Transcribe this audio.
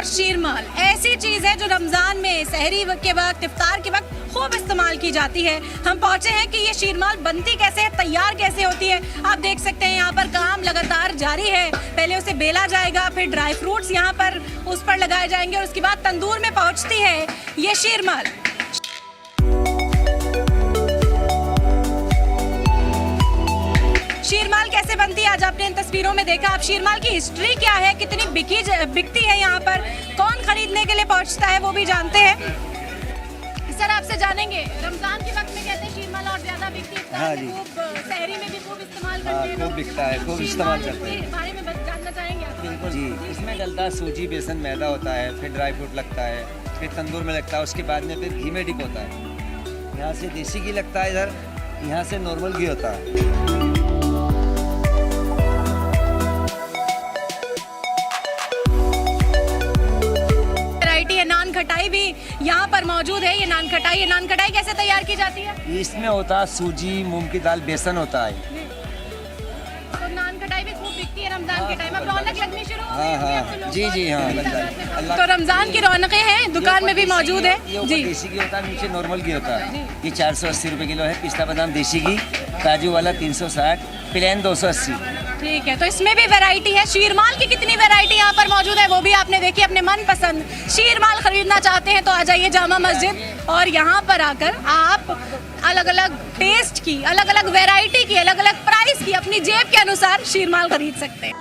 शीरमाल ऐसी चीज है जो रमजान में सहरी के वक्त, इफ्तार के वक्त खूब इस्तेमाल की जाती है। हम पहुंचे हैं कि ये शीरमाल बनती कैसे है, तैयार कैसे होती है। आप देख सकते हैं यहाँ पर काम लगातार जारी है। पहले उसे बेला जाएगा, फिर ड्राई फ्रूट्स यहाँ पर उस पर लगाए जाएंगे और उसके बाद तंदूर में पहुंचती है ये शीरमाल। शीरमाल कैसे बनती है आज आपने इन तस्वीरों में देखा। आप शीरमाल की हिस्ट्री क्या है, कितनी बिकती है, यहाँ पर कौन खरीदने के लिए पहुँचता है वो भी जानते हैं। सर आपसे जानेंगे, रमजान के वक्त में कहते हैं शीरमाल और ज्यादा बिकती है। हाँ जी, शहरी में भी खूब इस्तेमाल करते हैं, खूब बिकता है, खूब इस्तेमाल करते हैं। बारे में बस जानना चाहेंगे आप? बिल्कुल जी, इसमें डलता सूजी, बेसन, मैदा होता है, फिर ड्राई फ्रूट लगता है, फिर तंदूर में लगता है, उसके बाद में फिर घी में डिप होता है। यहाँ से देसी घी लगता है, इधर यहाँ से नॉर्मल घी होता है। नान खटाई भी यहाँ पर मौजूद है। ये नान खटाई कैसे तैयार की जाती है? इसमें होता है सूजी, मूंग की दाल, बेसन होता है। तो नान खटाई भी खूब बिकती है रमजान के टाइम। अब रौनक लगनी शुरू हो गई है अब तो लोग जी जी हाँ। तो रमजान की रौनकें हैं, दुकान में भी मौजूद है जी। देसी घी होता है, नीचे नॉर्मल घी होता है। ये 480 रुपए किलो है। पिस्ता बादाम देसी घी, काजू वाला 360, प्लेन 280। ठीक है, तो इसमें भी वैरायटी है। शीरमाल की कितनी वैरायटी यहाँ पर मौजूद है वो भी आपने देखी। अपने मनपसंद शीरमाल खरीदना चाहते हैं तो आ जाइए जामा मस्जिद और यहाँ पर आकर आप अलग अलग टेस्ट की, अलग अलग वैरायटी की, अलग अलग प्राइस की अपनी जेब के अनुसार शीरमाल खरीद सकते हैं।